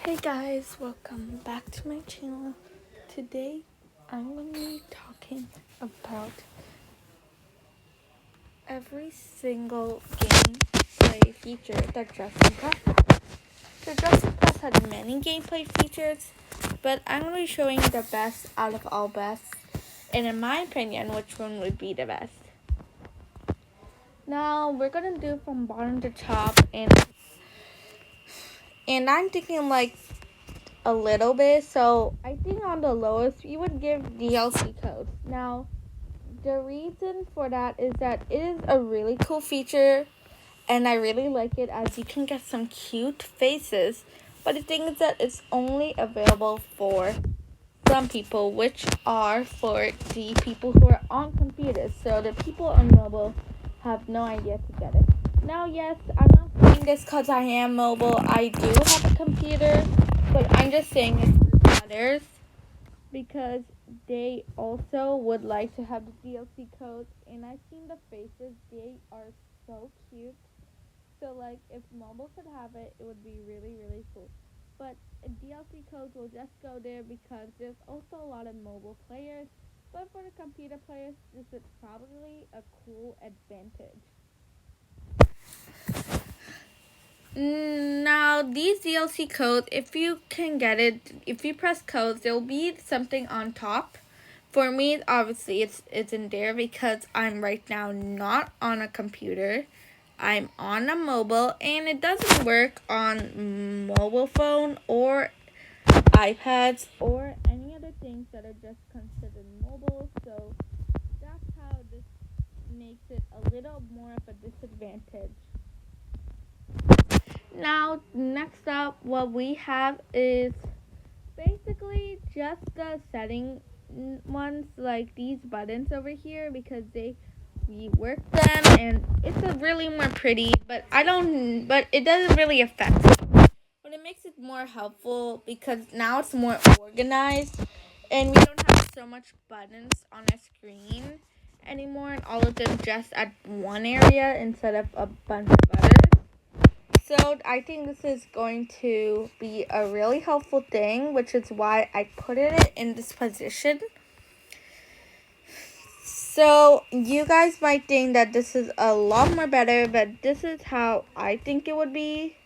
Hey guys, welcome back to my channel. Today I'm going to be talking about every single gameplay feature that Justin Press has. So Justin Press has many gameplay features, but I'm going to be showing the best out of all best, and in my opinion, which one would be the best. Now we're going to do from bottom to top, and I'm thinking like a little bit, so I think on the lowest we would give DLC codes. Now the reason for that is that it is a really cool feature and I really like it, as you can get some cute faces, but the thing is that it's only available for some people, which are for the people who are on computers. So the people on mobile have no idea to get it. Now, yes, I'm not saying this because I am mobile. I do have a computer, but I'm just saying it for others because they also would like to have the DLC codes, and I've seen the faces. They are so cute. So, like, if mobile could have it, it would be really, really cool. But DLC codes will just go there because there's also a lot of mobile players. But for the computer players, this is probably a cool advantage. Now, these DLC codes, if you can get it, if you press codes, there will be something on top. For me, obviously, it's in there because I'm right now not on a computer. I'm on a mobile, and it doesn't work on mobile phone or iPads or any other things that are just considered mobile. So that's how this makes it a little more of a disadvantage. Now, next up, what we have is basically just the setting ones, like these buttons over here, because we work them and it's a really more pretty, but it doesn't really affect it. But it makes it more helpful because now it's more organized and we don't have so much buttons on a screen anymore, and all of them just at one area instead of a bunch of others. So I think this is going to be a really helpful thing, which is why I put it in this position. So you guys might think that this is a lot more better, but this is how I think it would be.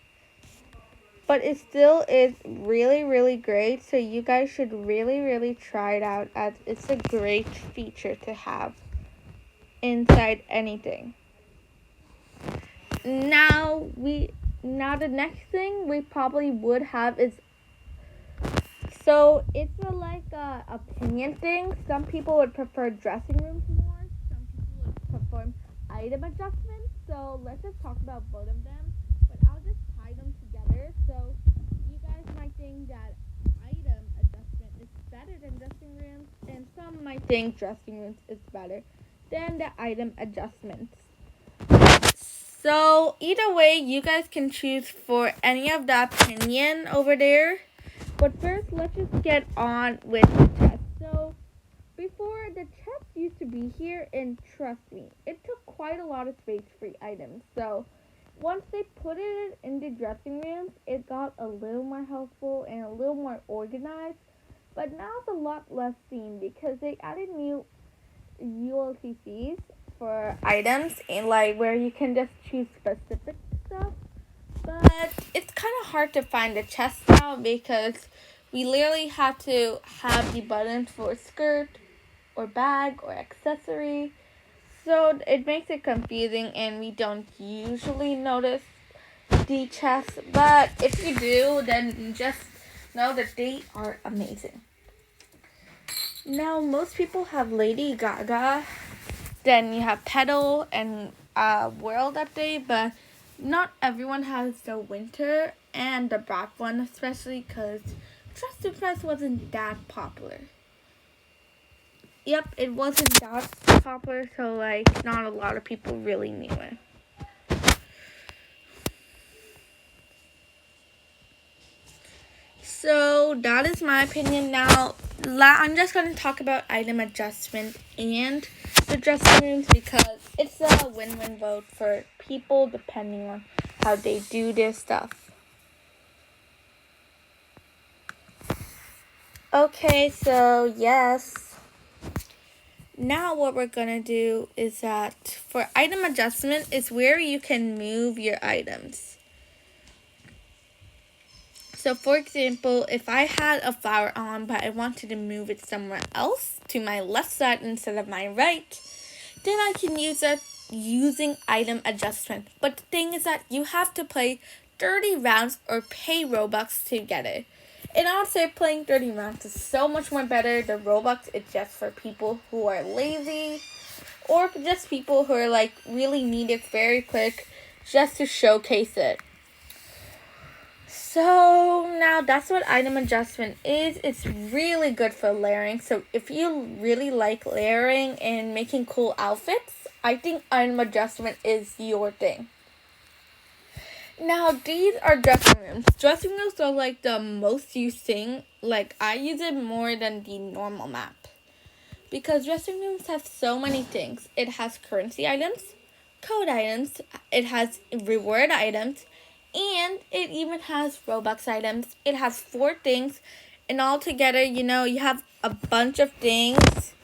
But it still is really, really great. So you guys should really, really try it out, as it's a great feature to have inside anything. Now the next thing we probably would have is, so it's a opinion thing. Some people would prefer dressing rooms more. Some people would prefer item adjustments. So let's just talk about both of them. But I'll just tie them together. So you guys might think that item adjustment is better than dressing rooms, and some might think dressing rooms is better than the item adjustments. So either way, you guys can choose for any of the opinion over there. But first, let's just get on with the chest. So before, the chest used to be here, and trust me, it took quite a lot of space for items. So once they put it in the dressing rooms, it got a little more helpful and a little more organized. But now it's a lot less seen because they added new ULTCs for items, and like where you can just choose specific stuff. But it's kind of hard to find the chest now because we literally have to have the buttons for skirt or bag or accessory. So it makes it confusing, and we don't usually notice the chest. But if you do, then just know that they are amazing. Now, most people have Lady Gaga, then you have Petal and World Update, but not everyone has the winter and the black one, especially because Trust to Press wasn't that popular. Yep, it wasn't that popular, so like not a lot of people really knew it. So that is my opinion. Now I'm just going to talk about item adjustment and the dressing rooms because it's a win-win vote for people depending on how they do their stuff. Okay, so yes. Now what we're gonna do is that for item adjustment is where you can move your items. So for example, if I had a flower on but I wanted to move it somewhere else to my left side instead of my right, then I can use it using item adjustment. But the thing is that you have to play 30 rounds or pay Robux to get it. And I'll say playing 30 rounds is so much more better. The Robux is just for people who are lazy or just people who are like really need it very quick just to showcase it. So now that's what item adjustment is. It's really good for layering. So if you really like layering and making cool outfits, I think item adjustment is your thing. Now these are dressing rooms. Dressing rooms are like the most used thing. Like I use it more than the normal map. Because dressing rooms have so many things. It has currency items, code items, it has reward items, and it even has Robux items. It has 4 things. And all together, you have a bunch of things.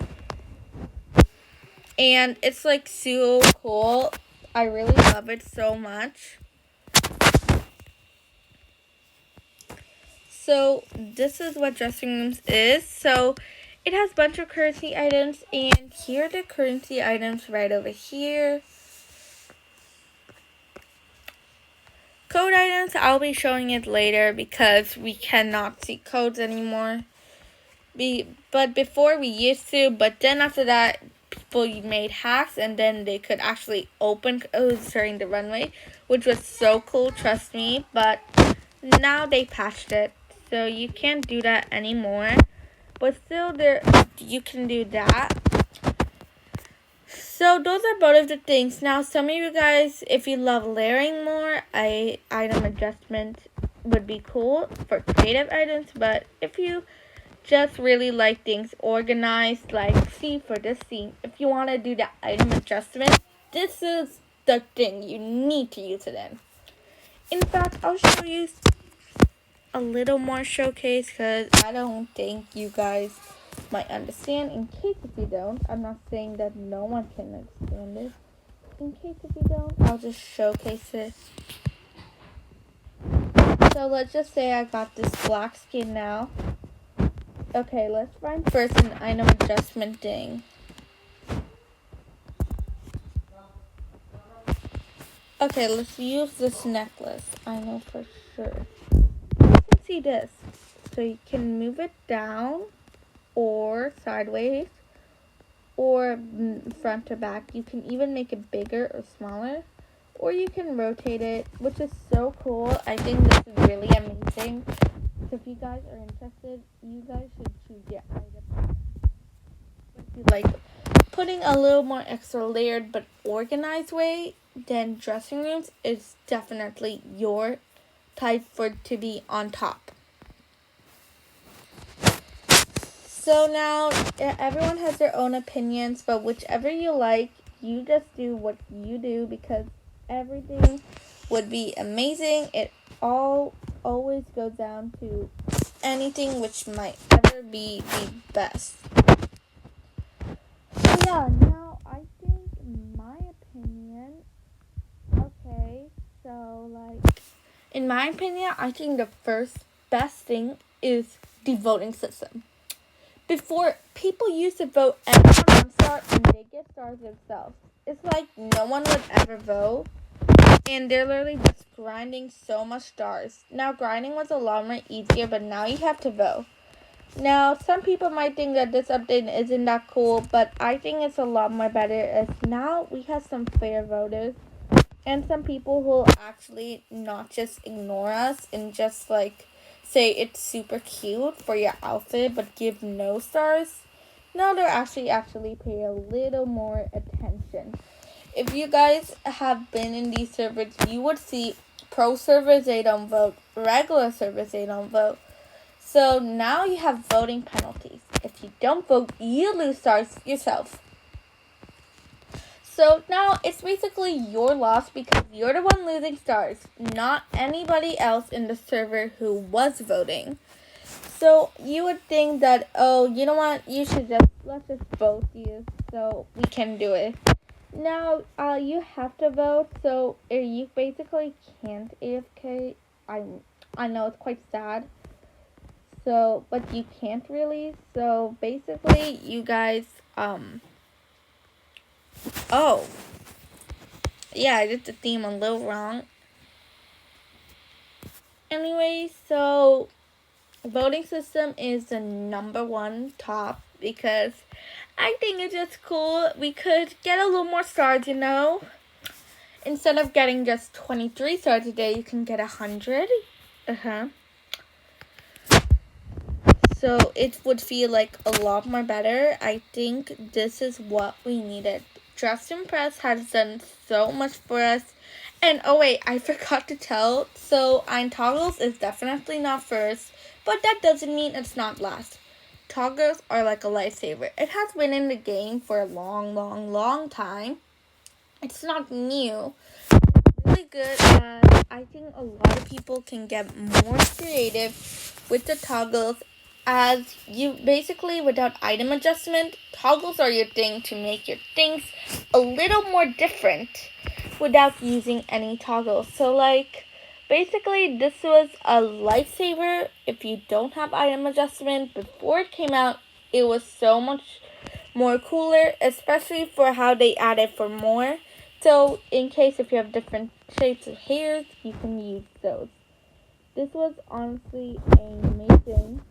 And it's like so cool. I really love it so much. So this is what dressing rooms is. So it has a bunch of currency items. And here are the currency items right over here. Code items, I'll be showing it later because we cannot see codes anymore. But before we used to, but then after that, people made hacks and then they could actually open codes during the runway, which was so cool, trust me. But now they patched it, so you can't do that anymore. But still, you can do that. So those are both of the things. Now, some of you guys, if you love layering more, item adjustment would be cool for creative items. But if you just really like things organized, like for this scene, if you want to do the item adjustment, this is the thing you need to use it in. In fact, I'll show you a little more showcase because I don't think you guys might understand. In case if you don't, I'm not saying that no one can understand it. In case if you don't, I'll just showcase it. So let's just say I got this black skin now. Okay, let's find first an item adjustment thing. Okay, let's use this necklace. I know for sure. You can see this. So you can move it down or sideways or front to back. You can even make it bigger or smaller, or you can rotate it, which is so cool. I think this is really amazing. So if you guys are interested, you guys should choose your item. If you like putting a little more extra layered but organized way, then dressing rooms is definitely your type for to be on top. So now everyone has their own opinions, but whichever you like, you just do what you do because everything would be amazing. It always goes down to anything which might ever be the best. So yeah, now I think my opinion, in my opinion, I think the first best thing is the voting system. Before, people used to vote anyone on star and they get stars themselves. It's like no one would ever vote. And they're literally just grinding so much stars. Now, grinding was a lot more easier, but now you have to vote. Now, some people might think that this update isn't that cool, but I think it's a lot more better as now we have some fair voters. And some people who will actually not just ignore us and just like say it's super cute for your outfit but give no stars. No, they're actually pay a little more attention. If you guys have been in these servers, you would see pro servers, they don't vote. Regular servers, they don't vote. So now you have voting penalties. If you don't vote, you lose stars yourself. So now it's basically your loss because you're the one losing stars, not anybody else in the server who was voting. So you would think that, oh, you know what, let's just vote you so we can do it. Now, you have to vote, so you basically can't AFK. I know it's quite sad. So, but you can't really. So basically, you guys, oh, yeah, I did the theme a little wrong. Anyway, so voting system is the number one top because I think it's just cool. We could get a little more stars, you know. Instead of getting just 23 stars a day, you can get 100. So it would feel like a lot more better. I think this is what we needed. Dress Impress has done so much for us. And oh wait, I forgot to tell. So Iron Toggles is definitely not first, but that doesn't mean it's not last. Toggles are like a lifesaver. It has been in the game for a long, long, long time. It's not new. It's really good, and I think a lot of people can get more creative with the toggles, as you basically, without item adjustment, toggles are your thing to make your things a little more different without using any toggles. So like, basically this was a lifesaver if you don't have item adjustment. Before it came out, it was so much more cooler, especially for how they added for more. So in case if you have different shapes of hairs, you can use those. This was honestly amazing.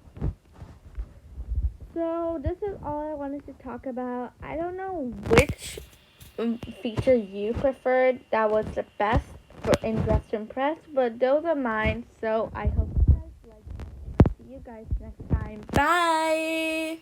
So this is all I wanted to talk about. I don't know which feature you preferred that was the best for in Dress to Impress, but those are mine. So I hope you guys like it. See you guys next time. Bye!